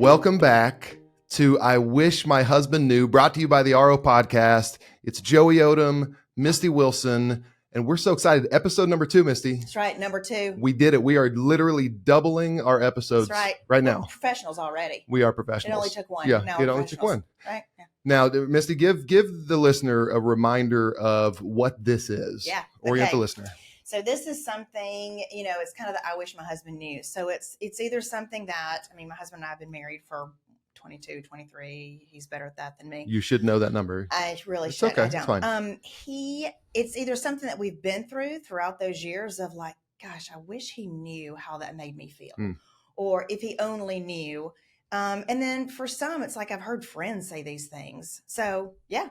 Welcome back to I Wish My Husband Knew, brought to you by the Aro Podcast. It's Joey Odom, Mistye Wilson, and we're so excited. Episode number 2, Misty. That's right, number 2. We did it. We are literally doubling our episodes right now. We're professionals already. We are professionals. It only took one. Yeah, it only took one. Right? Yeah. Now, Misty, give the listener a reminder of what this is. Yeah. Orient the listener. So this is something, it's kind of the I wish my husband knew. So it's either something that, my husband and I have been married for 22, 23. He's better at that than me. You should know that number. I really should. Okay, I don't. It's fine. It's either something that we've been throughout those years of like, gosh, I wish he knew how that made me feel. Or if he only knew. And then for some, it's like I've heard friends say these things. So, yeah.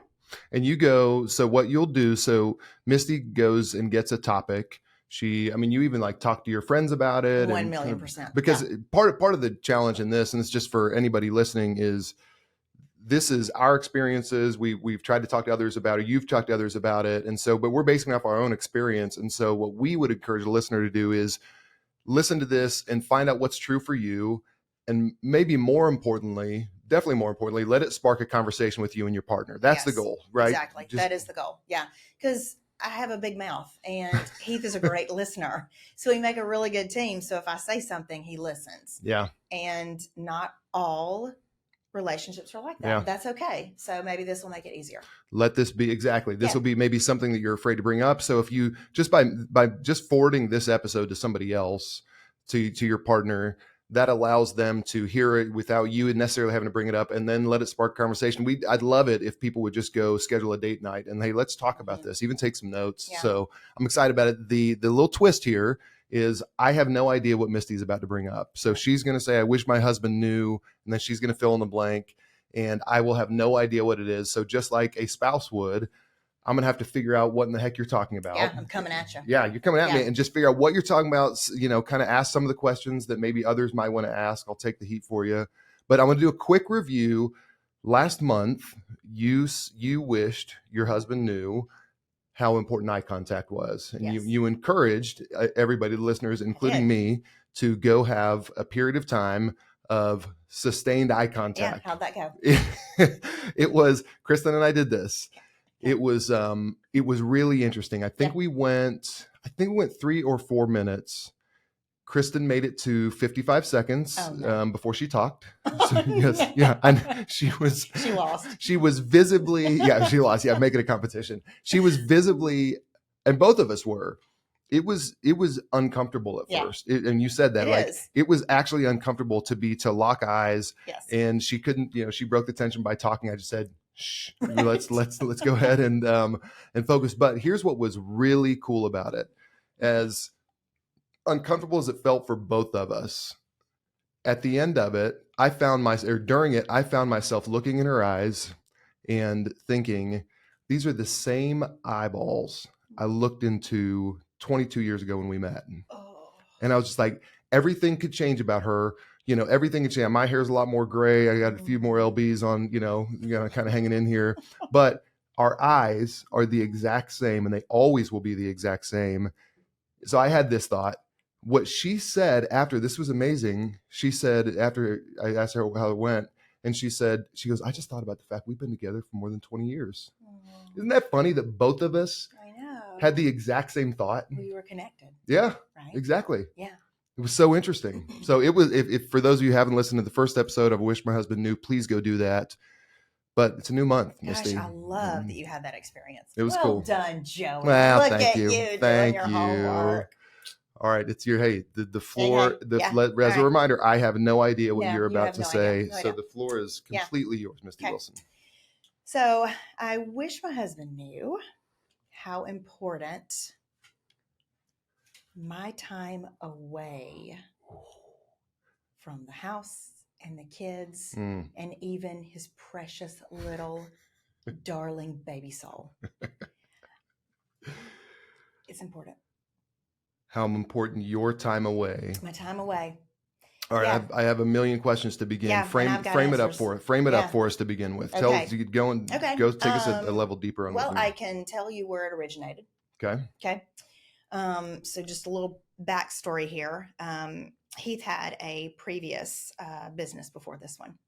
And you go, so what you'll do, so Misty goes and gets a topic. You even like talk to your friends about it. 1,000,000%. Because part of the challenge in this, and it's just for anybody listening, is this is our experiences. We've tried to talk to others about it. You've talked to others about it. And so, but we're basing off our own experience. And so what we would encourage the listener to do is listen to this and find out what's true for you. And maybe definitely more importantly, let it spark a conversation with you and your partner. That's the goal, right? Exactly. That is the goal. Yeah. Because I have a big mouth and Heath is a great listener. So we make a really good team. So if I say something, he listens. Yeah. And not all relationships are like that. Yeah. That's okay. So maybe this will make it easier. Let this be this will be maybe something that you're afraid to bring up. So if you just by just forwarding this episode to somebody else, to your partner, that allows them to hear it without you necessarily having to bring it up, and then let it spark conversation. I'd love it if people would just go schedule a date night and, hey, let's talk about this, even take some notes. Yeah. So I'm excited about it. The little twist here is I have no idea what Misty's about to bring up. So she's going to say, I wish my husband knew, and then she's going to fill in the blank, and I will have no idea what it is. So just like a spouse would, I'm going to have to figure out what in the heck you're talking about. Yeah, I'm coming at you. Yeah, you're coming at me, and just figure out what you're talking about, kind of ask some of the questions that maybe others might want to ask. I'll take the heat for you. But I'm going to do a quick review. Last month, you wished your husband knew how important eye contact was. And you encouraged everybody, the listeners, including me, to go have a period of time of sustained eye contact. Yeah, how'd that go? It was, Kristen and I did this. It was really interesting. I think we went 3 or 4 minutes. Kristen made it to 55 seconds before she talked. So, she lost. She was visibly, she lost. Yeah, make it a competition. She was visibly, and both of us were. It was uncomfortable at first. And you said that it was actually uncomfortable to lock eyes. Yes. And she couldn't, she broke the tension by talking. I just said, shh, let's go ahead and focus. But here's what was really cool about it. As uncomfortable as it felt for both of us, at the end of it, during it, I found myself looking in her eyes and thinking, these are the same eyeballs I looked into 22 years ago when we met. And I was just like, everything could change about her. Everything could change. My hair's a lot more gray. I got a few more LBs on, kind of hanging in here. But our eyes are the exact same, and they always will be the exact same. So I had this thought. What she said after, this was amazing. She said, after I asked her how it went, and she goes, I just thought about the fact we've been together for more than 20 years. Isn't that funny that both of us had the exact same thought? We were connected. Yeah, right? Exactly. Yeah. It was so interesting. So it was, if for those of you who haven't listened to the first episode of I Wish My Husband Knew, please go do that. But it's a new month, Misty. Gosh, I love that you had that experience. It was cool. Well done, Joey. Well, Look thank at you. you Thank doing your homework. All right, it's the floor. As a reminder, I have no idea what you're about to say. So the floor is completely yours, Mistye Wilson. So I wish my husband knew how important my time away from the house and the kids and even his precious little darling baby soul. It's important. How important your time away. My time away. All right, I have a million questions to begin. Yeah, frame it up for us to begin with. Go take us a level deeper on. Well, I can tell you where it originated. Okay. So just a little backstory here. Heath had a previous business before this one.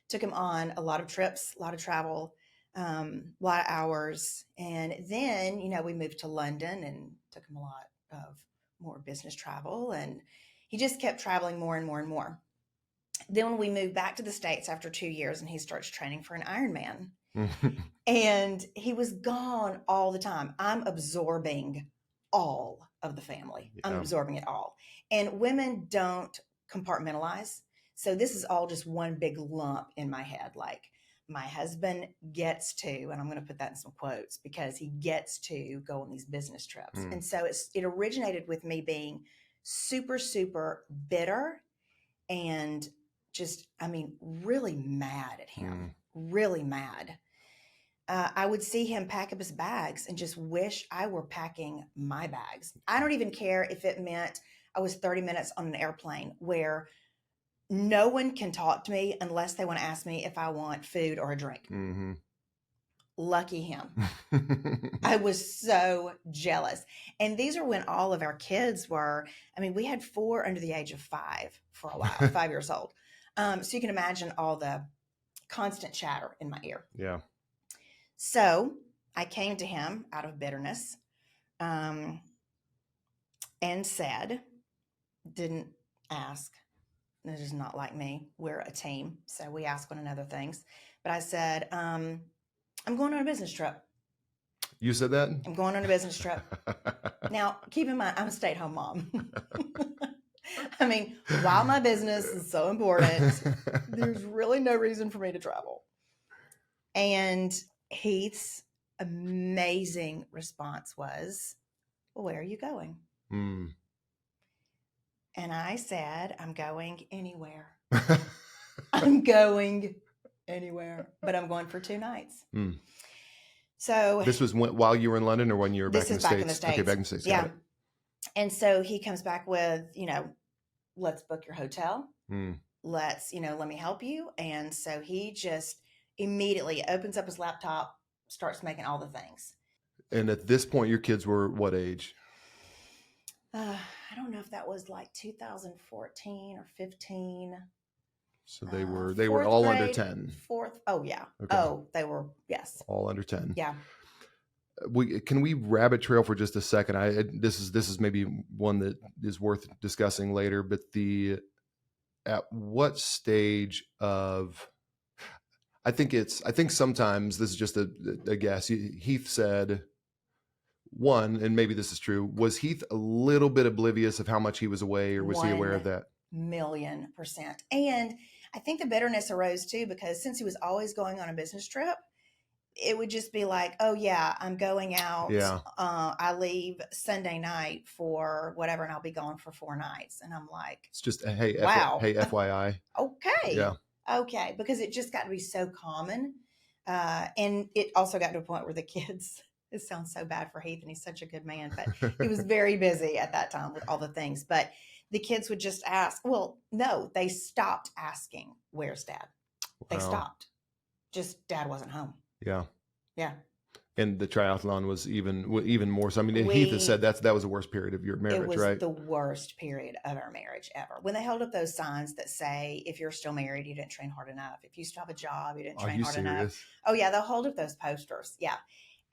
Took him on a lot of trips, a lot of travel, a lot of hours. And then, we moved to London and took him a lot of more business travel. And he just kept traveling more and more and more. Then when we moved back to the States after 2 years, and he starts training for an Ironman. And he was gone all the time. I'm absorbing all of the family. Yeah. I'm absorbing it all. And women don't compartmentalize. So this is all just one big lump in my head. Like, my husband gets to, and I'm going to put that in some quotes, because he gets to go on these business trips. And so it originated with me being super, super bitter and just, really mad at him, really mad. I would see him pack up his bags and just wish I were packing my bags. I don't even care if it meant I was 30 minutes on an airplane where no one can talk to me unless they want to ask me if I want food or a drink. Mm-hmm. Lucky him. I was so jealous. And these are when all of our kids were, we had 4 under the age of 5 for a while, 5 years old. So you can imagine all the constant chatter in my ear. Yeah. So I came to him out of bitterness, and said, didn't ask. This is not like me. We're a team, so we ask one another things. But I said, I'm going on a business trip. You said that? I'm going on a business trip. Now, keep in mind, I'm a stay-at-home mom. While my business is so important, there's really no reason for me to travel. And Heath's amazing response was, well, where are you going? And I said, I'm going anywhere. I'm going anywhere, but I'm going for 2 nights. So this was while you were in London, or when you were back in the States? Back in the States. Okay, back in the States. Yeah. And so he comes back with, let's book your hotel. Let's, let me help you. And so he just immediately opens up his laptop, starts making all the things. And at this point, your kids were what age? I don't know if that was like 2014 or 15. So they were all grade, under 10. Oh yeah. Okay. Oh, they were, yes. All under 10. Yeah. Can we rabbit trail for just a second? This is maybe one that is worth discussing later, but at what stage of, I think sometimes this is just a guess. Heath said, one, and maybe this is true, was Heath a little bit oblivious of how much he was away, or was he aware of that? 1,000,000%. And I think the bitterness arose too, because since he was always going on a business trip, it would just be like, oh yeah, I'm going out. Yeah. I leave Sunday night for whatever, and I'll be gone for 4 nights. And I'm like, it's just, hey, wow. Hey, FYI. Okay. Yeah. Okay. Because it just got to be so common. And it also got to a point where the kids, it sounds so bad for Heath, and he's such a good man, but he was very busy at that time with all the things. But the kids would just ask. Well, no, they stopped asking, where's Dad? Wow. They stopped. Just Dad wasn't home. Yeah. Yeah. And the triathlon was even more so. Heath has said that was the worst period of your marriage, right? It was the worst period of our marriage ever. When they held up those signs that say, if you're still married, you didn't train hard enough. If you still have a job, you didn't train hard enough. Oh yeah, they'll hold up those posters. Yeah.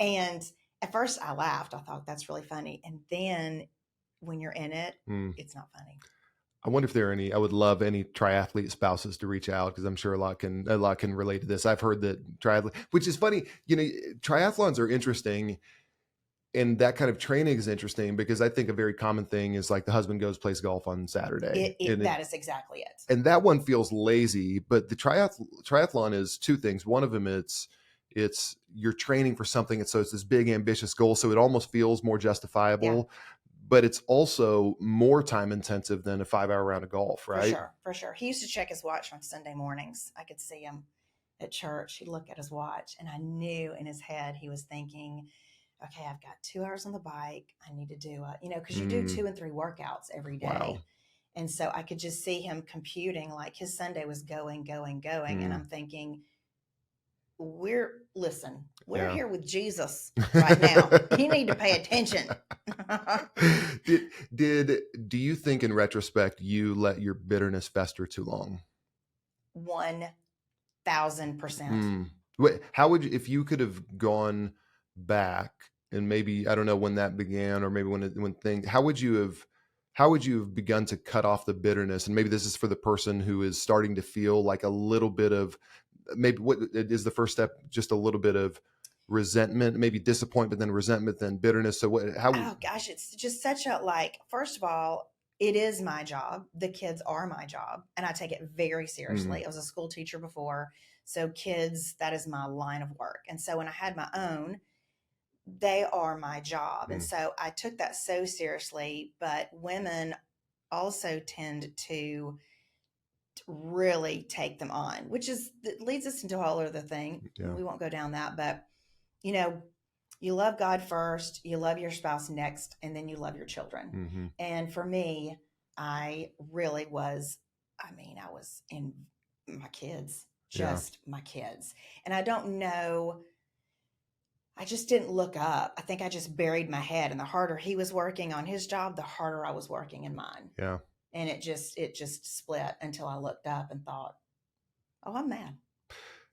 And at first I laughed. I thought that's really funny. And then when you're in it, it's not funny. I wonder if there are any, I would love any triathlete spouses to reach out, because I'm sure a lot can relate to this. I've heard that triathlon, which is funny, triathlons are interesting, and that kind of training is interesting, because I think a very common thing is like the husband plays golf on Saturday. That is exactly it. And that one feels lazy, but the triathlon is 2 things. One of them, it's you're training for something. And so it's this big ambitious goal. So it almost feels more justifiable. Yeah. But it's also more time intensive than a 5-hour round of golf, right? For sure. He used to check his watch on Sunday mornings. I could see him at church. He'd look at his watch, and I knew in his head he was thinking, okay, I've got 2 hours on the bike. I need to do because you do 2 and 3 workouts every day. Wow. And so I could just see him computing, like his Sunday was going. And I'm thinking, we're Yeah. here with Jesus right now. You need to pay attention. Do you think in retrospect you let your bitterness fester too long? 1,000%. How would you, if you could have gone back and maybe, I don't know when that began, or maybe when things, how would you have begun to cut off the bitterness? And maybe this is for the person who is starting to feel like a little bit of, maybe what is the first step, just a little bit of resentment, maybe disappointment, then resentment, then bitterness. So Oh gosh, it's just such a, like, first of all, it is my job. The kids are my job, and I take it very seriously. I was a school teacher before, so kids, that is my line of work. And so when I had my own, they are my job. And so I took that so seriously, but women also tend to really take them on, which leads us into a whole other thing. Yeah. We won't go down that, but you love God first, you love your spouse next, and then you love your children. And for me, I really was, I was in my kids, my kids. And I don't know, I just didn't look up. I think I just buried my head, and the harder he was working on his job, the harder I was working in mine. Yeah. And it just split until I looked up and thought, oh, I'm mad.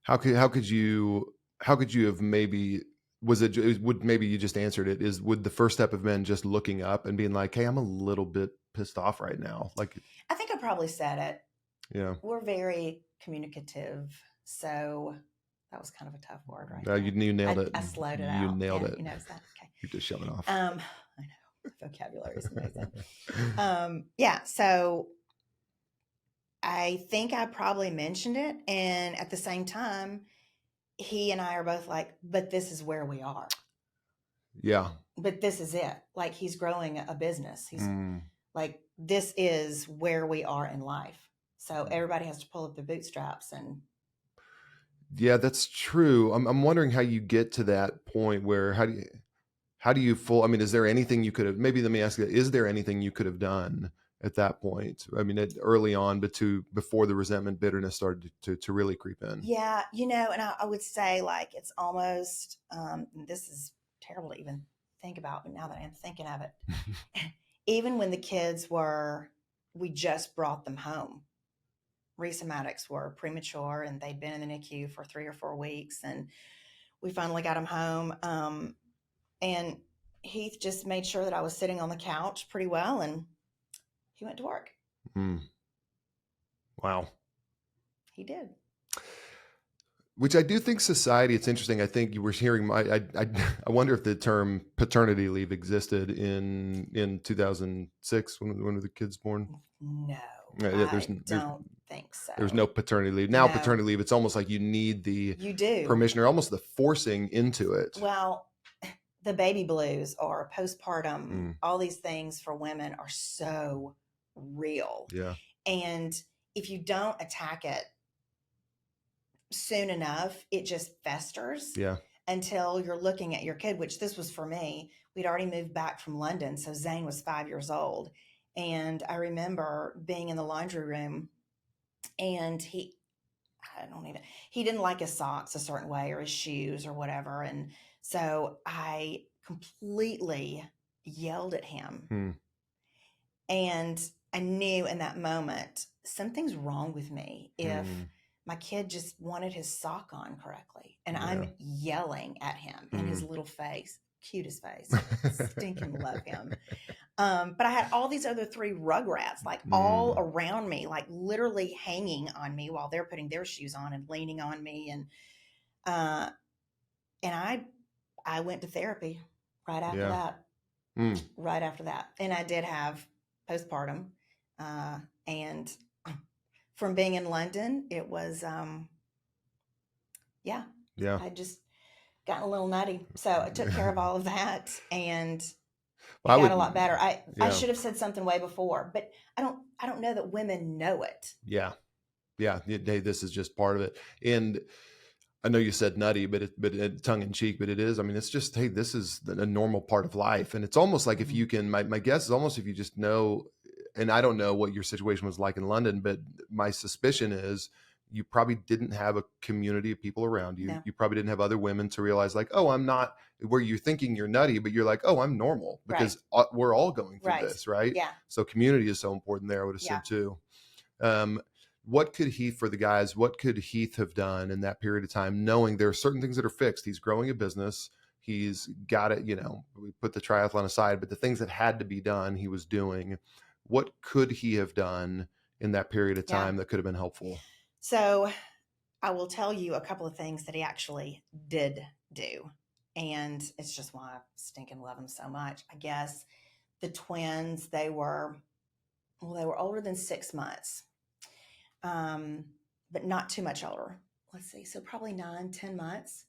How could you have maybe, would maybe you just answered it, would the first step have been just looking up and being like, hey, I'm a little bit pissed off right now? Like, I think I probably said it. Yeah. We're very communicative. So that was kind of a tough word, right? You nailed it. I slowed it out. You nailed it. You noticed that? Okay. You're just showing off. I know. Vocabulary is amazing. Yeah. So I think I probably mentioned it. And at the same time, he and I are both like, but this is where we are. Yeah. But this is it. Like, he's growing a business. He's like, this is where we are in life. So everybody has to pull up their bootstraps. And yeah, that's true. I'm wondering how you get to that point where, how do you is there anything you could have, maybe let me ask you, is there anything you could have done at that point? Early on, but before the resentment, bitterness started to really creep in. Yeah. And I would say, like, it's almost, this is terrible to even think about, but now that I'm thinking of it, even when the kids we just brought them home. Reese and Maddox were premature, and they'd been in the NICU for 3 or 4 weeks, and we finally got them home. And Heath just made sure that I was sitting on the couch pretty well, and he went to work. Wow. He did. Which I do think society, it's interesting. I think you were hearing I wonder if the term paternity leave existed in 2006 when were the kids born? No, I don't think so. There's no paternity leave. Now paternity leave, it's almost like you need the permission, or almost the forcing into it. Well, the baby blues or postpartum, all these things for women are so real. Yeah. And if you don't attack it soon enough, it just festers. Yeah. Until you're looking at your kid, which this was for me. We'd already moved back from London. So Zane was 5 years old. And I remember being in the laundry room, and he didn't like his socks a certain way, or his shoes or whatever. And so I completely yelled at him. And I knew in that moment, something's wrong with me if my kid just wanted his sock on correctly. And I'm yelling at him in his little face, cutest face, stinking love him. But I had all these other 3 rugrats, like all around me, like literally hanging on me while they're putting their shoes on and leaning on me. And I went to therapy right after that. Right after that. And I did have postpartum. And from being in London, it was, I just got a little nutty. So I took care of all of that, and it got a lot better. I should have said something way before, but I don't know that women know it. Yeah. Hey, this is just part of it. And I know you said nutty, but tongue in cheek, but it is. It's just, hey, this is a normal part of life. And it's almost like if you can, my guess is almost if you just know, and I don't know what your situation was like in London, but my suspicion is You probably didn't have a community of people around you. No. You probably didn't have other women to realize like, oh, I'm not where you're thinking you're nutty, but you're like, oh, I'm normal because we're all going through this, right? Yeah. So community is so important there, I would assume too. What could Heath, for the guys, what could Heath have done in that period of time, knowing there are certain things that are fixed? He's growing a business. He's got it, we put the triathlon aside, but the things that had to be done, he was doing. What could he have done in that period of time that could have been helpful? So I will tell you a couple of things that he actually did do. And it's just why I stinking love him so much. I guess the twins, they were older than 6 months, but not too much older. Let's see. So probably 9, 10 months.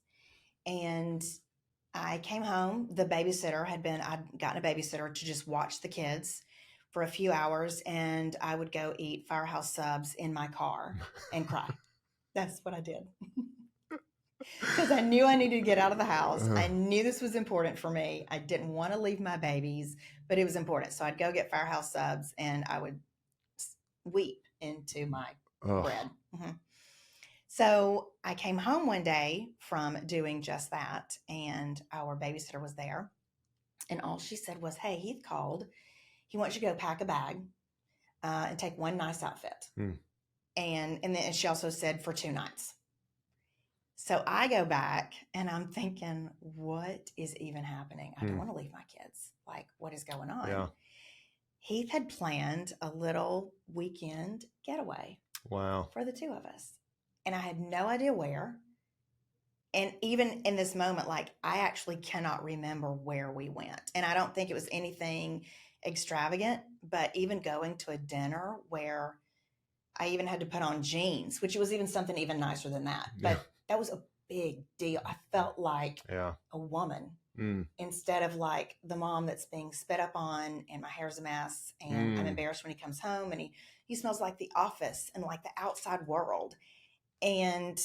And I came home. The babysitter I'd gotten a babysitter to just watch the kids for a few hours. And I would go eat Firehouse subs in my car and cry. That's what I did. Because I knew I needed to get out of the house. I knew this was important for me. I didn't want to leave my babies, but it was important. So I'd go get Firehouse subs and I would weep into my bread. Mm-hmm. So I came home one day from doing just that, and our babysitter was there. And all she said was, hey, Heath called. He wants you to go pack a bag and take one nice outfit. And then she also said for 2 nights. So I go back and I'm thinking, what is even happening? I don't want to leave my kids. Like, what is going on? Yeah. Heath had planned a little weekend getaway. Wow. For the two of us. And I had no idea where. And even in this moment, like, I actually cannot remember where we went. And I don't think it was anything extravagant, but even going to a dinner where I even had to put on jeans, which was even something even nicer than that. But that was a big deal. I felt like a woman instead of like the mom that's being spit up on and my hair's a mess and I'm embarrassed when he comes home and he smells like the office and like the outside world. And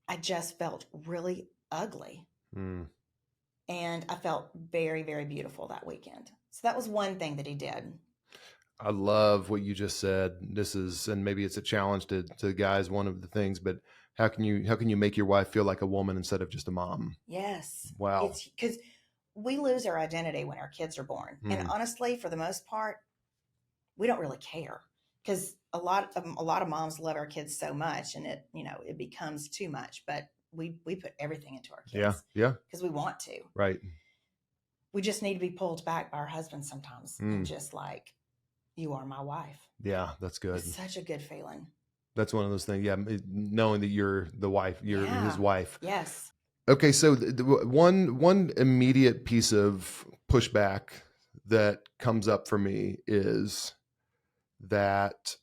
I just felt really ugly. And I felt very, very beautiful that weekend. So that was one thing that he did. I love what you just said. This is, and maybe it's a challenge to guys, one of the things, but how can you make your wife feel like a woman instead of just a mom? Yes. Wow. It's because we lose our identity when our kids are born. And honestly, for the most part, we don't really care because a lot of moms love our kids so much and it becomes too much, but we put everything into our kids. Yeah. Because we want to. Right. We just need to be pulled back by our husbands sometimes and just like, you are my wife. Yeah, that's good. It's such a good feeling. That's one of those things. Yeah, knowing that you're the wife, you're his wife. Yes. Okay, so one immediate piece of pushback that comes up for me is that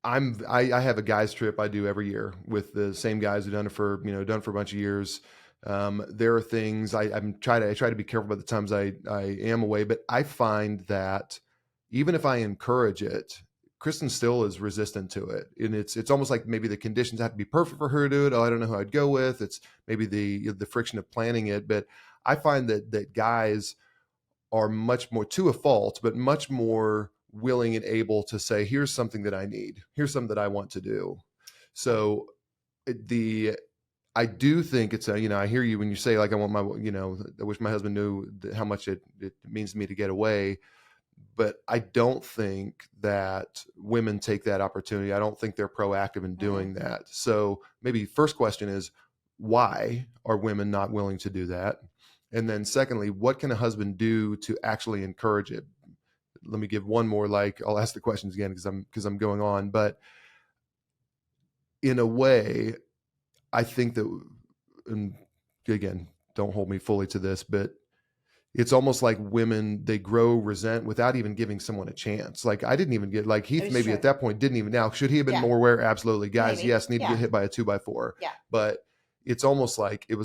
I have a guys trip I do every year with the same guys who've done it for a bunch of years. There are things I try to be careful about the times I am away, but I find that even if I encourage it, Kristen still is resistant to it. And it's almost like maybe the conditions have to be perfect for her to do it. Oh, I don't know who I'd go with. It's maybe the friction of planning it. But I find that guys are much more, to a fault, but much more willing and able to say, here's something that I need. Here's something that I want to do. So I do think it's I hear you when you say like, I want I wish my husband knew how much it means to me to get away. But I don't think that women take that opportunity. I don't think they're proactive in doing that. So maybe first question is, why are women not willing to do that? And then secondly, what can a husband do to actually encourage it? Let me give one more, I'll ask the questions again because I'm going on. But in a way, I think that, and again, don't hold me fully to this, but it's almost like women, they grow resent without even giving someone a chance. Like I didn't even get, like Heath maybe at that point didn't even, now should he have been more aware? Absolutely. Guys, maybe. Yes, need to get hit by a 2x4. Yeah. But it's almost like it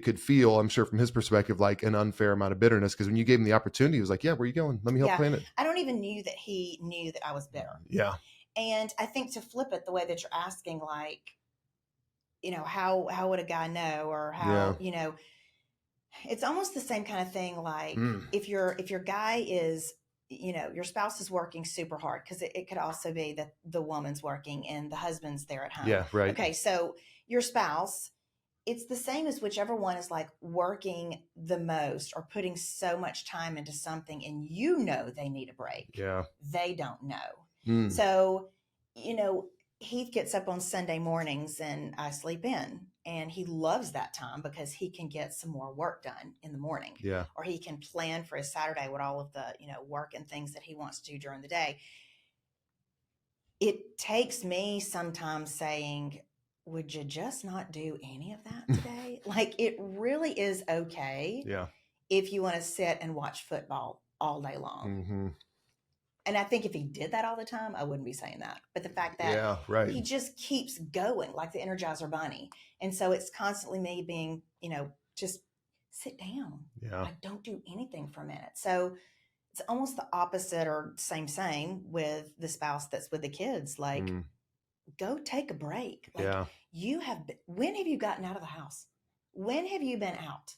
could feel, I'm sure from his perspective, like an unfair amount of bitterness. Because when you gave him the opportunity, he was like, yeah, where are you going? Let me help plan it. I don't even knew that he knew that I was bitter. Yeah. And I think to flip it the way that you're asking, like, how would a guy know, or how, it's almost the same kind of thing. Like if your guy is your spouse is working super hard, because it could also be that the woman's working and the husband's there at home. Yeah, right. Okay, so your spouse, it's the same as whichever one is like working the most or putting so much time into something, and they need a break. Yeah. They don't know. So, Heath gets up on Sunday mornings and I sleep in, and he loves that time because he can get some more work done in the morning. Yeah. Or he can plan for his Saturday with all of the, work and things that he wants to do during the day. It takes me sometimes saying, would you just not do any of that today? Like, it really is okay. Yeah. If you want to sit and watch football all day long. And I think if he did that all the time, I wouldn't be saying that. But the fact that he just keeps going like the Energizer Bunny. And so it's constantly me being, just sit down. Yeah. Like, don't do anything for a minute. So it's almost the opposite, or same with the spouse that's with the kids. Like, go take a break. Like, when have you gotten out of the house? When have you been out?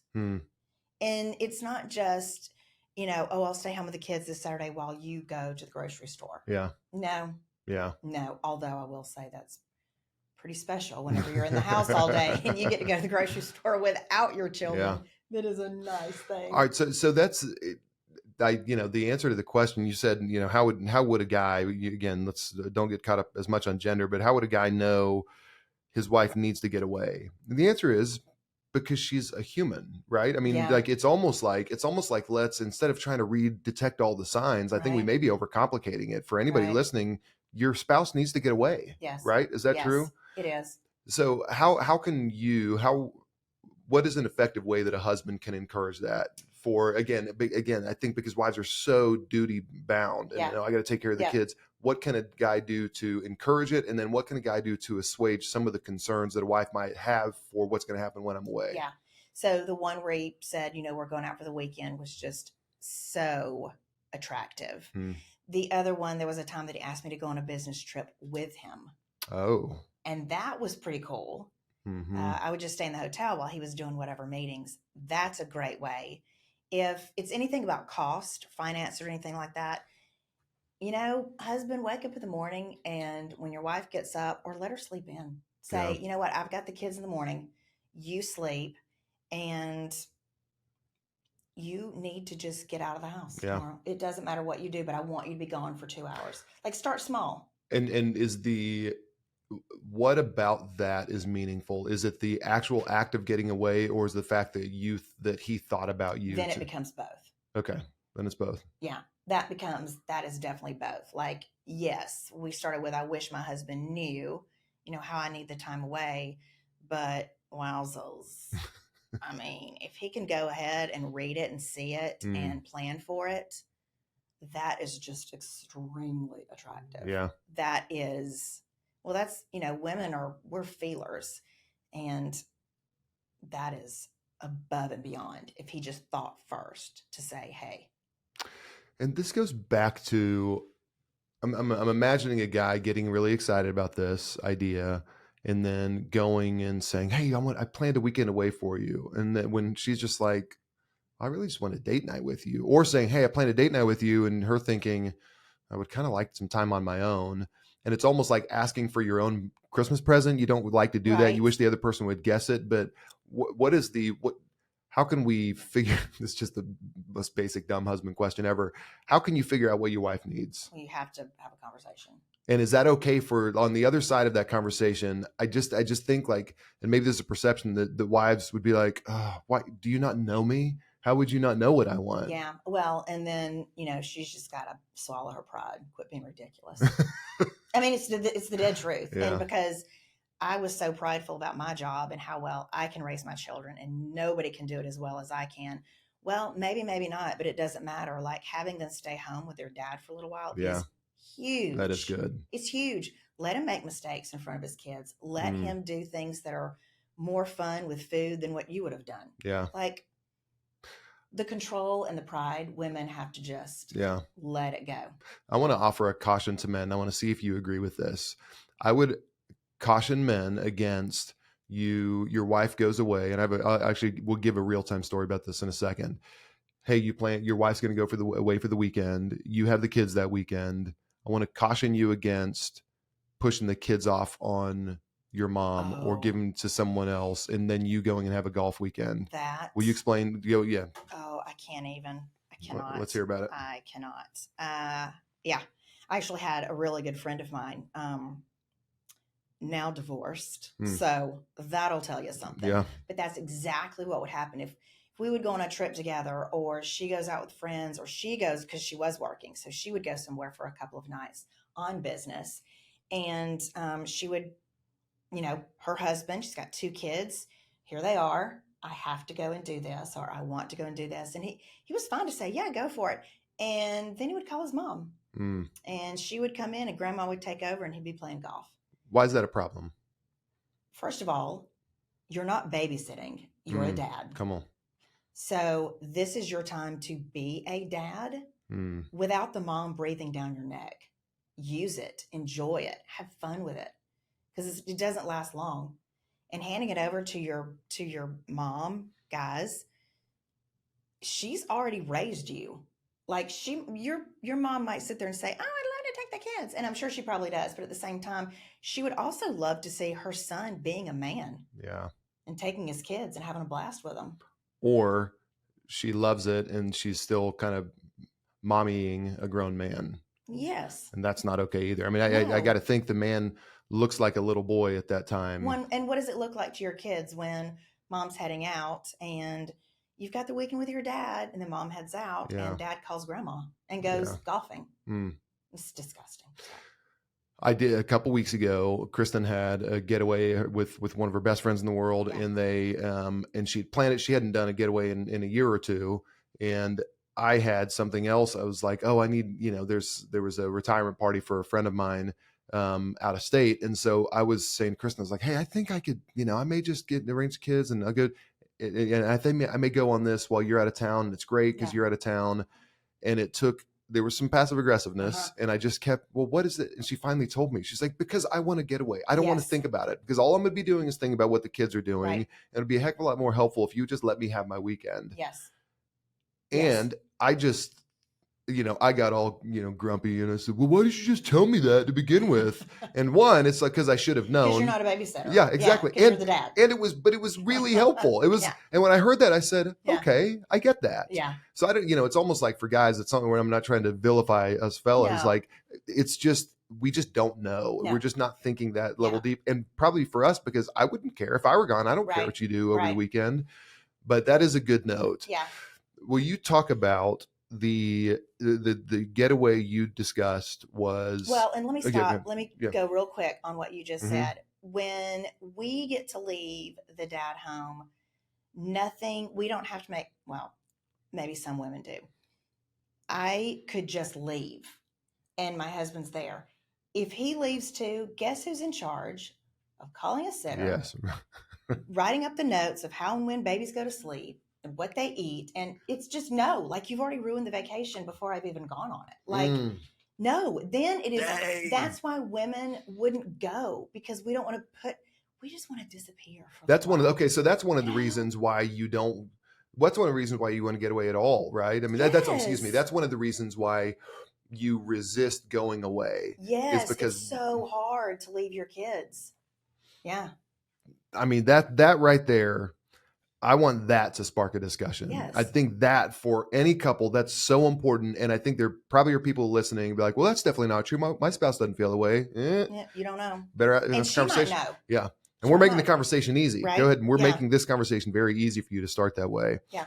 And it's not just, I'll stay home with the kids this Saturday while you go to the grocery store. Yeah. No. Yeah. No. Although I will say that's pretty special whenever you're in the house all day and you get to go to the grocery store without your children. Yeah. That is a nice thing. All right. So that's, the answer to the question you said, how would a guy, again, don't get caught up as much on gender, but how would a guy know his wife needs to get away? And the answer is, because she's a human, right? I mean, like, it's almost like let's, instead of trying to detect all the signs, I think we may be overcomplicating it. For anybody listening, your spouse needs to get away. Yes. Right? Is that true? It is. So what is an effective way that a husband can encourage that? For again, I think because wives are so duty bound, and I got to take care of the kids. What can a guy do to encourage it? And then what can a guy do to assuage some of the concerns that a wife might have for what's going to happen when I'm away? Yeah. So the one where he said, we're going out for the weekend, was just so attractive. The other one, there was a time that he asked me to go on a business trip with him. Oh. And that was pretty cool. I would just stay in the hotel while he was doing whatever meetings. That's a great way. If it's anything about cost, finance, or anything like that, husband, wake up in the morning, and when your wife gets up, or let her sleep in, say, you know what, I've got the kids in the morning, you sleep, and you need to just get out of the house tomorrow. It doesn't matter what you do, but I want you to be gone for 2 hours. Like, start small. And what about that is meaningful? Is it the actual act of getting away, or is the fact that that he thought about you? Then it becomes both. Okay. Then it's both. Yeah. That is definitely both. Like, yes, we started with, I wish my husband knew, how I need the time away, but wowzers. I mean, if he can go ahead and read it and see it and plan for it, that is just extremely attractive. Yeah. That is, well, that's, we're feelers, and that is above and beyond if he just thought first to say, hey. And this goes back to, I'm imagining a guy getting really excited about this idea, and then going and saying, hey, I planned a weekend away for you. And then when she's just like, I really just want a date night with you, or saying, hey, I planned a date night with you, and her thinking, I would kind of like some time on my own. And it's almost like asking for your own Christmas present. You don't like to do that. You wish the other person would guess it. But how can we figure, this is just the most basic dumb husband question ever. How can you figure out what your wife needs? You have to have a conversation. And is that okay on the other side of that conversation? I just think, like, and maybe there's a perception that the wives would be like, oh, why do you not know me? How would you not know what I want? Yeah. Well, and then, she's just got to swallow her pride, quit being ridiculous. I mean, it's the dead truth. Yeah. And because I was so prideful about my job and how well I can raise my children, and nobody can do it as well as I can. Well, maybe not, but it doesn't matter. Like, having them stay home with their dad for a little while is huge. That is good. It's huge. Let him make mistakes in front of his kids. Let him do things that are more fun with food than what you would have done. Yeah. Like, the control and the pride, women have to just let it go. I want to offer a caution to men. I want to see if you agree with this. I would caution men against your wife goes away, and we'll give a real-time story about this in a second. hey, your wife's going to go away for the weekend. You have the kids that weekend. I want to caution you against pushing the kids off on your mom or give them to someone else, and then you going and have a golf weekend. Will you explain? Yeah. Oh, I can't even. I cannot. Let's hear about it. I cannot. Yeah. I actually had a really good friend of mine, now divorced. So that'll tell you something. Yeah. But that's exactly what would happen if we would go on a trip together, or she goes out with friends, or she goes, because she was working. So she would go somewhere for a couple of nights on business. And she would, her husband, she's got 2 kids. Here they are. I have to go and do this, or I want to go and do this. And he was fine to say, yeah, go for it. And then he would call his mom. And she would come in, and grandma would take over, and he'd be playing golf. Why is that a problem? First of all, you're not babysitting. You're a dad. Come on. So this is your time to be a dad without the mom breathing down your neck. Use it. Enjoy it. Have fun with it, because it doesn't last long. And handing it over to your mom, guys, she's already raised you. Like your mom might sit there and say, oh, I'd love to take the kids. And I'm sure she probably does. But at the same time, she would also love to see her son being a man. Yeah. And taking his kids and having a blast with them. Or she loves it and she's still kind of mommying a grown man. Yes. And that's not okay either. I mean, I got to think the man looks like a little boy at that time. And what does it look like to your kids when mom's heading out and you've got the weekend with your dad, and then mom heads out and dad calls grandma and goes golfing? It's disgusting. I did a couple weeks ago. Kristen had a getaway with one of her best friends in the world, and they and she'd planned it. She hadn't done a getaway in a year or two, and I had something else. I was like, oh, I need, there was a retirement party for a friend of mine out of state, and so I was saying to Kristen, I was like, hey, I think I could, I may just arrange kids, and I'll go, and I think I may go on this while you're out of town. And it's great because you're out of town, and there was some passive aggressiveness, and I just kept, well, what is it? And she finally told me, she's like, because I want to get away. I don't want to think about it, because all I'm going to be doing is thinking about what the kids are doing. And it'd be a heck of a lot more helpful if you just let me have my weekend. Yes. And I just, I got all, grumpy, and I said, well, why did you just tell me that to begin with? And one, it's like, because I should have known. Because you're not a babysitter. Yeah, exactly. And you're the dad. And it was really helpful. It was, and when I heard that, I said, okay, I get that. Yeah. So I don't, it's almost like for guys, it's something where I'm not trying to vilify us fellas. Like, it's just, we just don't know. We're just not thinking that level deep. And probably for us, because I wouldn't care if I were gone. I don't care what you do over the weekend. But that is a good note. Yeah. Will you talk about the getaway you discussed was... Well, and let me stop. Let me go real quick on what you just said. When we get to leave the dad home, we don't have to make, well, maybe some women do. I could just leave and my husband's there. If he leaves too, guess who's in charge of calling a sitter? Yes. Writing up the notes of how and when babies go to sleep and what they eat. And it's just like you've already ruined the vacation before I've even gone on it. Like, no, then it is. That's why women wouldn't go, because we don't want to we just want to disappear. That's one of the reasons why you don't, what's one of the reasons why you want to get away at all, right? I mean, that's one of the reasons why you resist going away. Yes, because it's so hard to leave your kids. Yeah. I mean, that right there, I want that to spark a discussion. Yes. I think that for any couple, that's so important. And I think there probably are people listening be like, well, that's definitely not true. My spouse doesn't feel the way. Yeah, you don't know. Better in this conversation. Might know. Yeah. And we're making the conversation easy. Right? Go ahead. And we're making this conversation very easy for you to start that way. Yeah.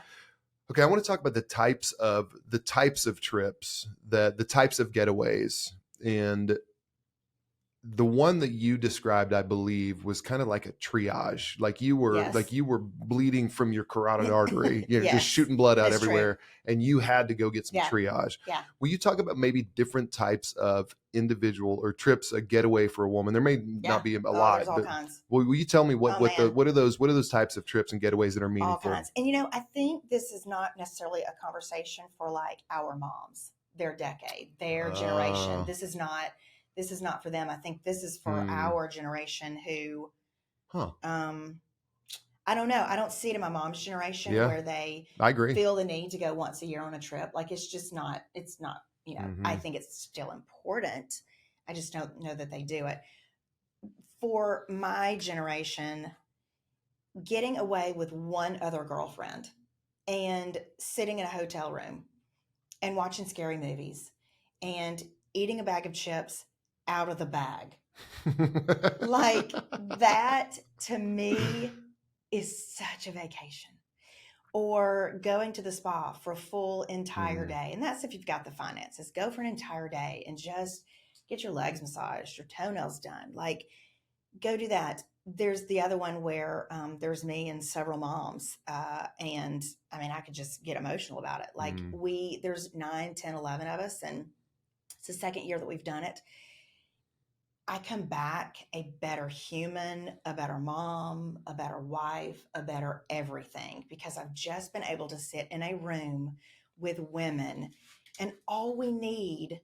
Okay. I want to talk about the types of trips, the types of getaways. And the one that you described, I believe, was kind of like a triage. Like you were bleeding from your carotid artery, just shooting blood out everywhere. True. And you had to go get some triage. Yeah. Will you talk about maybe different types of individual or trips, a getaway for a woman? There may not be a lot. There's all kinds. Will you tell me what are those types of trips and getaways that are meaningful? All kinds. And I think this is not necessarily a conversation for like our moms, their decade, their generation. This is not for them. I think this is for our generation who, I don't know. I don't see it in my mom's generation Yeah, where they I agree. feel the need to go once a year on a trip. Like it's just not, I Hmm. think it's still important. I just don't know that they do it. For my generation, getting away with one other girlfriend and sitting in a hotel room and watching scary movies and eating a bag of chips out of the bag. Like that to me is such a vacation. Or going to the spa for a full entire Mm, day. And that's if you've got the finances. Go for an entire day and just get your legs massaged, your toenails done. Like, go do that. There's the other one where there's me and several moms. And I mean, I could just get emotional about it. Like, mm, there's 9, 10, 11 of us, and it's the second year that we've done it. I come back a better human, a better mom, a better wife, a better everything, because I've just been able to sit in a room with women, and all we need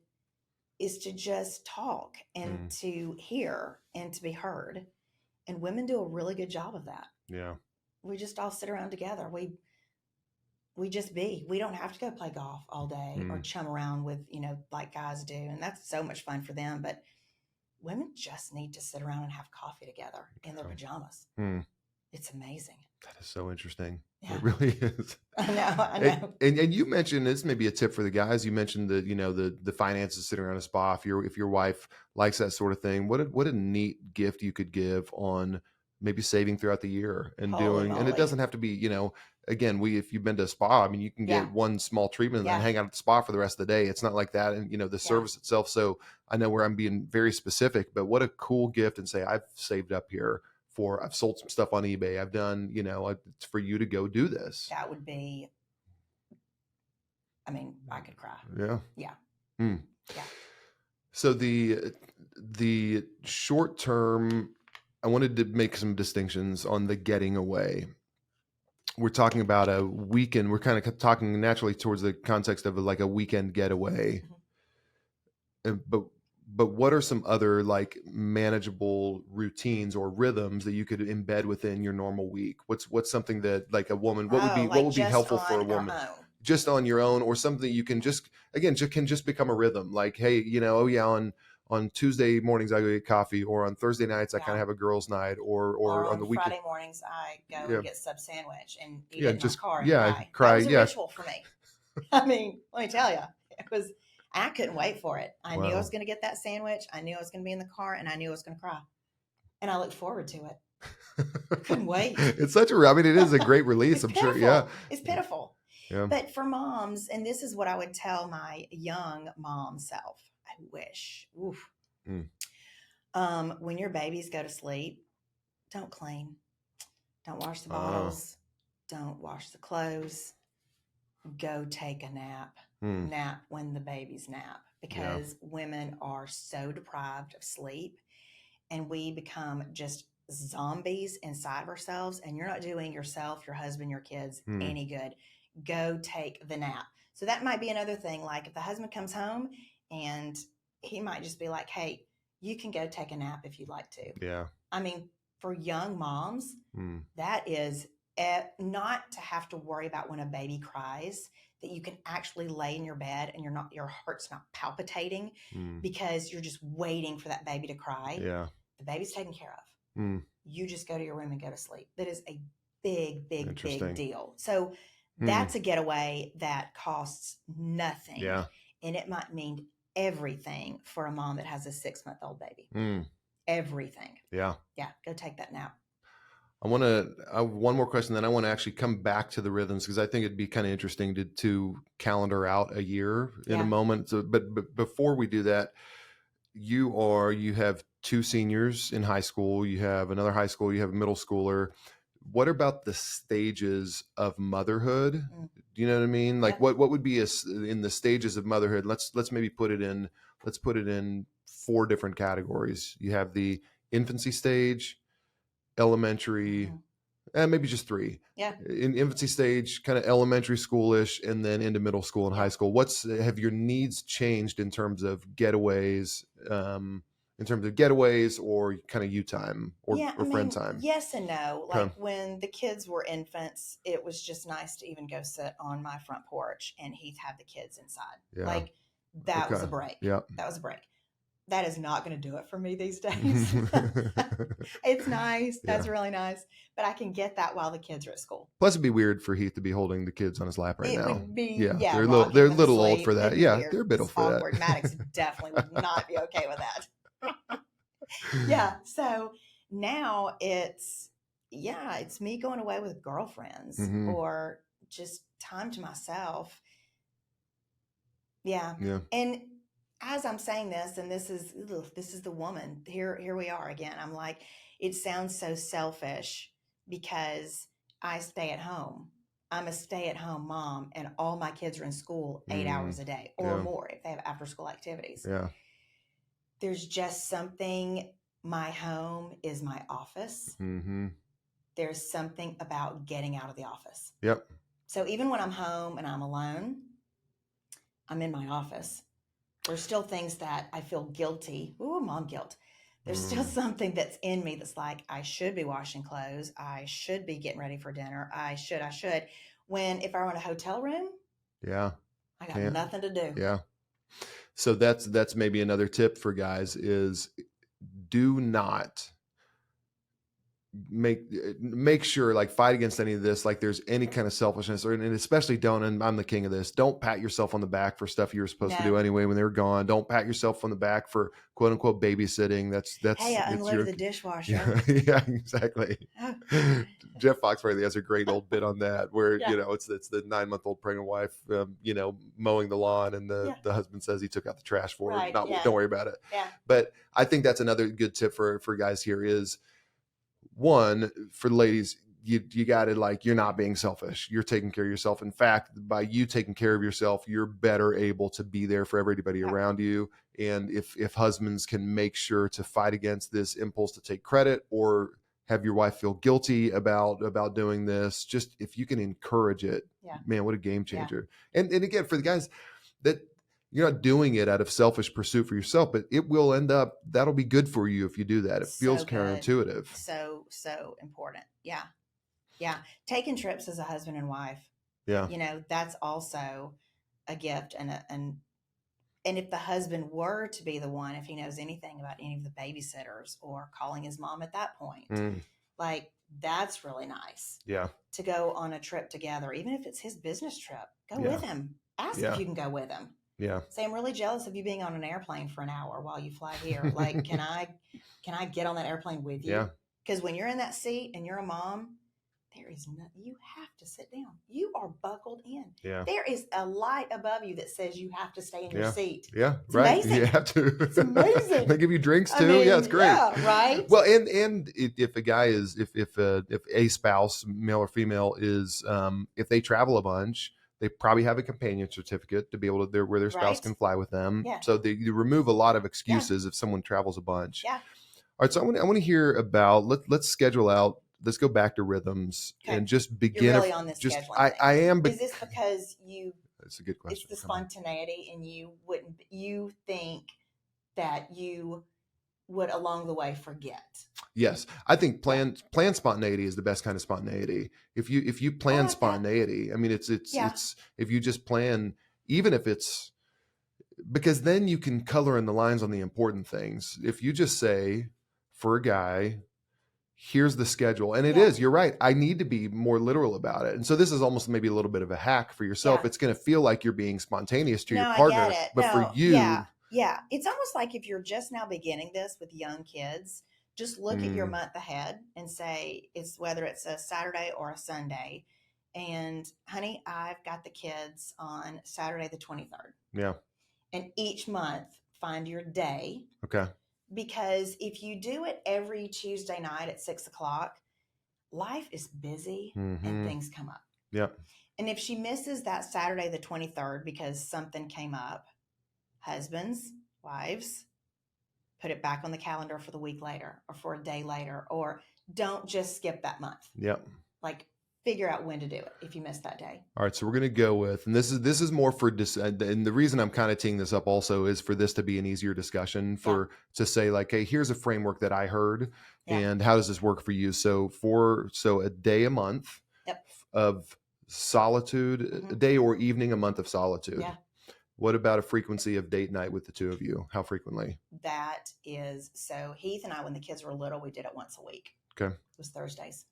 is to just talk and mm. to hear and to be heard. And women do a really good job of that. Yeah. We just all sit around together. We just be. We don't have to go play golf all day or Mm. chum around with, like guys do. And that's so much fun for them. But women just need to sit around and have coffee together in their pajamas. Mm. It's amazing. That is so interesting. Yeah. It really is. I know. And you mentioned, this may be a tip for the guys. You mentioned the finances sitting around a spa. If your wife likes that sort of thing, what a neat gift you could give on maybe saving throughout the year and Holy doing. And it moly. doesn't have to be, again, if you've been to a spa, I mean, you can get Yeah. one small treatment and Yeah. then hang out at the spa for the rest of the day. It's not like that. And the service itself. So I know where I'm being very specific, but what a cool gift, and say, I've saved up here I've sold some stuff on eBay. I've done, it's for you to go do this. That would be, I mean, I could cry. Yeah. Yeah. Mm. Yeah. So the short term, I wanted to make some distinctions on the getting away. We're talking about a weekend. We're kind of talking naturally towards the context of like a weekend getaway. Mm-hmm. But what are some other like manageable routines or rhythms that you could embed within your normal week? What's something that, like, a woman, what would be helpful for a woman? Just on your own, or something that you can just become a rhythm. Like, hey, on Tuesday mornings I go get coffee, or on Thursday nights I kind of have a girls' night, or on the weekend. Friday mornings I go and get sub sandwich and eat it in just my car and cry. That was a ritual for me. I mean, let me tell you, it was. I couldn't wait for it. I knew I was going to get that sandwich. I knew I was going to be in the car, and I knew I was going to cry. And I looked forward to it. I couldn't wait. It's such it is a great release. I'm pitiful. Sure. Yeah. It's pitiful. Yeah. But for moms, and this is what I would tell my young mom self, I wish. Oof. When your babies go to sleep, don't clean. Don't wash the bottles. Don't wash the clothes. Go take a nap. Nap when the babies nap, because women are so deprived of sleep, and we become just zombies inside of ourselves, and you're not doing yourself, your husband, your kids any good. Go take the nap. So that might be another thing. Like, if the husband comes home, and he might just be like, hey, you can go take a nap if you'd like to. Yeah. I mean, for young moms, that is not to have to worry about when a baby cries, that you can actually lay in your bed and your heart's not palpitating because you're just waiting for that baby to cry. Yeah. The baby's taken care of. You just go to your room and go to sleep. That is a big, big, big deal. So that's a getaway that costs nothing. Yeah. And it might mean everything for a mom that has a 6-month-old baby. Everything. Yeah. Yeah. Go take that nap. I have one more question, then I want to actually come back to the rhythms, because I think it'd be kind of interesting to calendar out a year in a moment. So, but before we do that, you have 2 seniors in high school, you have another high school, you have a middle schooler. What about the stages of motherhood? Do you know what I mean? Like, what would be in the stages of motherhood? Let's maybe put it in 4 different categories. You have the infancy stage, elementary, and maybe just 3. Yeah. In infancy stage, kind of elementary schoolish, and then into middle school and high school. Have your needs changed in terms of getaways, in terms of getaways or kind of you time or friend time? Yes and no. Okay. Like when the kids were infants, it was just nice to even go sit on my front porch and he'd have the kids inside. Yeah. Like that was a break. Yeah. That was a break. That is not going to do it for me these days. It's nice. That's really nice. But I can get that while the kids are at school. Plus, it'd be weird for Heath to be holding the kids on his lap right now. It would be, they're a little old for that. Yeah, weird. they're a bit old for awkward. that. Maddox definitely would not be okay with that. Yeah. So now it's me going away with girlfriends or just time to myself. Yeah. Yeah. And as I'm saying this, and this is the woman, here we are again. I'm like, it sounds so selfish because I stay at home. I'm a stay-at-home mom and all my kids are in school 8 hours a day or more if they have after-school activities. Yeah. There's just something, my home is my office. There's something about getting out of the office. Yep. So even when I'm home and I'm alone, I'm in my office. There's still things that I feel guilty. Ooh, mom guilt. There's still something that's in me that's like, I should be washing clothes. I should be getting ready for dinner. I should. When if I run a hotel room, I got nothing to do. Yeah. So that's maybe another tip for guys is do not make sure, like, fight against any of this, like there's any kind of selfishness, and especially don't, and I'm the king of this, don't pat yourself on the back for stuff you were supposed to do anyway when they were gone. Don't pat yourself on the back for quote unquote babysitting. That's hey, I unloaded the dishwasher. Yeah, exactly. Jeff Foxworthy has a great old bit on that where it's the 9-month-old pregnant wife mowing the lawn, and the husband says he took out the trash for her. Don't worry about it. But I think that's another good tip for guys here is, one, for the ladies, you got to, like, you're not being selfish. You're taking care of yourself. In fact, by you taking care of yourself, you're better able to be there for everybody around you. And if husbands can make sure to fight against this impulse to take credit or have your wife feel guilty about doing this, just if you can encourage it, man, what a game changer. And again, for the guys that you're not doing it out of selfish pursuit for yourself, but it will end up, that'll be good for you if you do that. It feels counterintuitive. So important. Yeah. Yeah. Taking trips as a husband and wife. Yeah. That's also a gift. And if the husband were to be the one, if he knows anything about any of the babysitters or calling his mom at that point, like, that's really nice. Yeah. To go on a trip together, even if it's his business trip, go with him. Ask if you can go with him. Yeah. Say, I'm really jealous of you being on an airplane for an hour while you fly here. Like, can I get on that airplane with you? Yeah. Because when you're in that seat and you're a mom, you have to sit down. You are buckled in. Yeah. There is a light above you that says you have to stay in your seat. Yeah. It's right. amazing. You have to. It's amazing. They give you drinks too. It's great. Yeah. Right. Well, and if a guy is, if a spouse, male or female, is, if they travel a bunch, they probably have a companion certificate to be able to, where their spouse can fly with them. Yeah. So you remove a lot of excuses if someone travels a bunch. Yeah. All right. So I want to hear about, let's schedule out. Let's go back to rhythms and just begin. You're really on this scheduling I am. Is this because that's a good question. It's the spontaneity, and you think that you would along the way forget? Yes, I think planned spontaneity is the best kind of spontaneity. If you plan spontaneity, I mean, it's if you just plan, even if it's, because then you can color in the lines on the important things. If you just say, for a guy, here's the schedule, and you're right, I need to be more literal about it. And so this is almost maybe a little bit of a hack for yourself. It's going to feel like you're being spontaneous to your partner, but for you, it's almost like if you're just now beginning this with young kids, just look at your month ahead and say, whether it's a Saturday or a Sunday, and honey, I've got the kids on Saturday the 23rd. Yeah. And each month find your day. Okay. Because if you do it every Tuesday night at 6:00, life is busy and things come up. Yep. And if she misses that Saturday the 23rd because something came up, husbands, wives, put it back on the calendar for the week later or for a day later, or don't just skip that month. Yep. Like, figure out when to do it if you missed that day. All right, so we're going to go with, and this is more for, and the reason I'm kind of teeing this up also is for this to be an easier discussion to say like, hey, here's a framework that I heard, and how does this work for you? So a day a month of solitude, a day or evening a month of solitude. Yeah. What about a frequency of date night with the two of you? How frequently? That is, so Heath and I, when the kids were little, we did it once a week. Okay. It was Thursdays.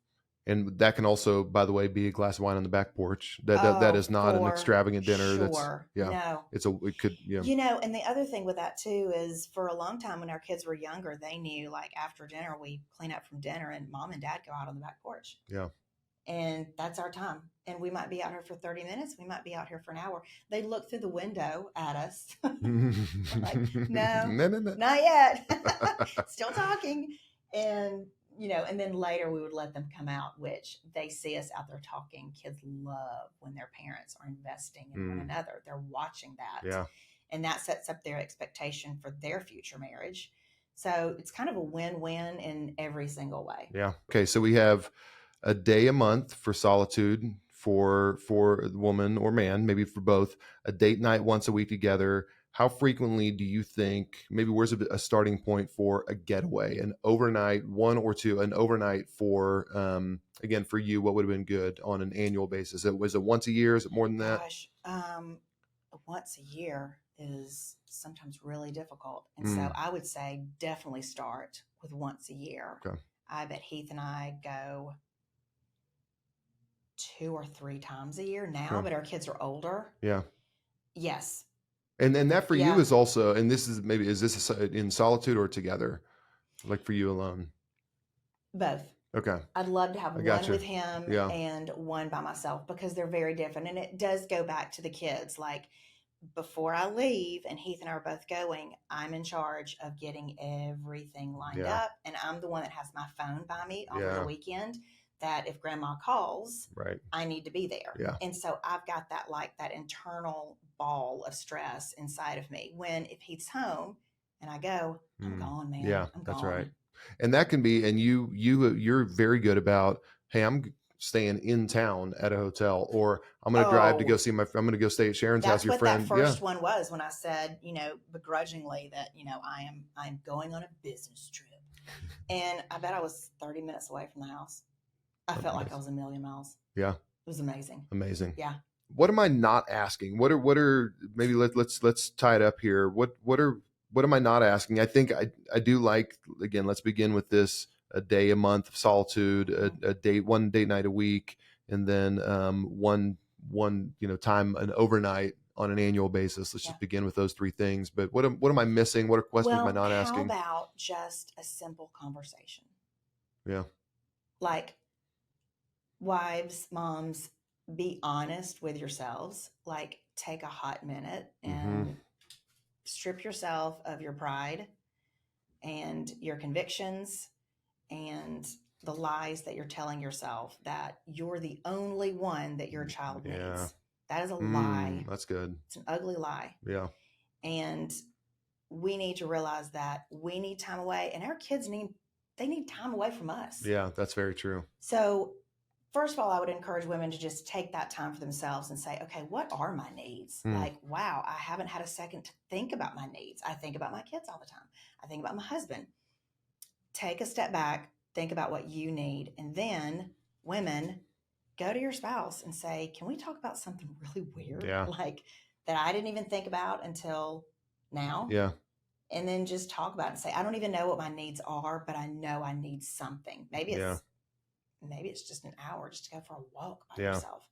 And that can also, by the way, be a glass of wine on the back porch. That is not an extravagant dinner. Sure. No. It could. Yeah. And the other thing with that too is, for a long time when our kids were younger, they knew like after dinner we clean up from dinner and mom and dad go out on the back porch. Yeah. And that's our time. And we might be out here for 30 minutes. We might be out here for an hour. They look through the window at us. Like, no, not yet. Still talking. And and then later we would let them come out, which they see us out there talking. Kids love when their parents are investing in one another. They're watching that. Yeah. And that sets up their expectation for their future marriage. So it's kind of a win-win in every single way. Yeah. Okay. So we have a day a month for solitude for woman or man, maybe for both, a date night once a week together. How frequently do you think, maybe where's a starting point for a getaway, an overnight, one or two, an overnight for, again, for you, what would have been good on an annual basis? Was it once a year? Is it more than that? Gosh, once a year is sometimes really difficult. And so I would say definitely start with once a year. Okay. I bet Heath and I go 2 or 3 times a year now, but our kids are older. Yeah. Yes. And that for you is also, and this is maybe, is this in solitude or together? Like for you alone? Both. Okay. I'd love to have one with him and one by myself, because they're very different. And it does go back to the kids. Like before I leave and Heath and I are both going, I'm in charge of getting everything lined up. And I'm the one that has my phone by me on the weekend, that if grandma calls, I need to be there. Yeah. And so I've got that internal ball of stress inside of me. When if he's home and I go, I'm gone, man. Yeah, that's right. And that can be, and you're very good about, hey, I'm staying in town at a hotel, or I'm going to drive to go see I'm going to go stay at Sharon's house, your friend. That's what that first one was, when I said, begrudgingly that, I'm going on a business trip. And I bet I was 30 minutes away from the house. I felt like I was a million miles. Yeah. It was amazing. Amazing. Yeah. What am I not asking? What are maybe let's tie it up here. What am I not asking? I think I do like, again, let's begin with this, a day a month of solitude, one date night a week, and then one time, an overnight on an annual basis. Let's just begin with those 3 things. But what am I missing? What questions am I not asking? How about just a simple conversation? Yeah. Like, wives, moms, be honest with yourselves. Like, take a hot minute and strip yourself of your pride and your convictions and the lies that you're telling yourself that you're the only one that your child needs. That is a lie. That's good. It's an ugly lie. Yeah. And we need to realize that we need time away, and our kids need time away from us. Yeah, that's very true. So first of all, I would encourage women to just take that time for themselves and say, okay, what are my needs? Like, wow, I haven't had a second to think about my needs. I think about my kids all the time. I think about my husband. Take a step back, think about what you need. And then women, go to your spouse and say, can we talk about something really weird? Yeah. Like that I didn't even think about until now. Yeah. And then just talk about it and say, I don't even know what my needs are, but I know I need something. Maybe it's just an hour just to go for a walk by yourself.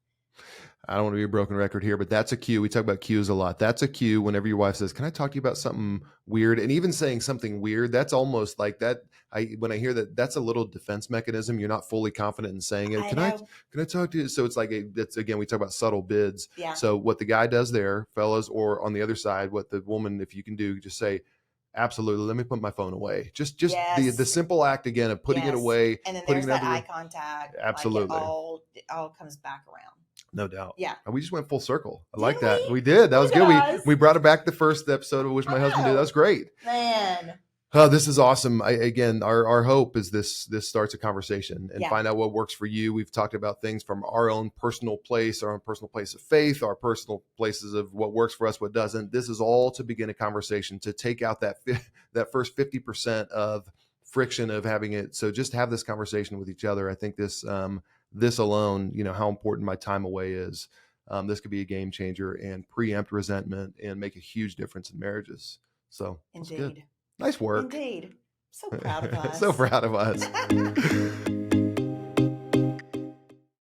I don't want to be a broken record here, but that's a cue. We talk about cues a lot. That's a cue whenever your wife says, can I talk to you about something weird? And even saying something weird, that's almost like that. When I hear that, that's a little defense mechanism. You're not fully confident in saying it. Can I talk to you? So it's like, again, we talk about subtle bids. Yeah. So what the guy does there, fellas, or on the other side, what the woman, if you can do, just say, absolutely. Let me put my phone away. Just the simple act again of putting it away. And then there's that eye contact. Absolutely. Like it all comes back around. No doubt. Yeah. And we just went full circle. I like that. We did. That was good. We brought it back the first episode of Wish My Husband Did. That was great. Man. Oh, this is awesome. Again, our hope is this starts a conversation and Yeah. find out what works for you. We've talked about things from our own personal place, our own personal place of faith, our personal places of what works for us, what doesn't. This is all to begin a conversation, to take out that first 50% of friction of having it. So just have this conversation with each other. I think this alone, how important my time away is. This could be a game changer and preempt resentment and make a huge difference in marriages. So that's good. Indeed. Nice work. Indeed. So proud of us. So proud of us.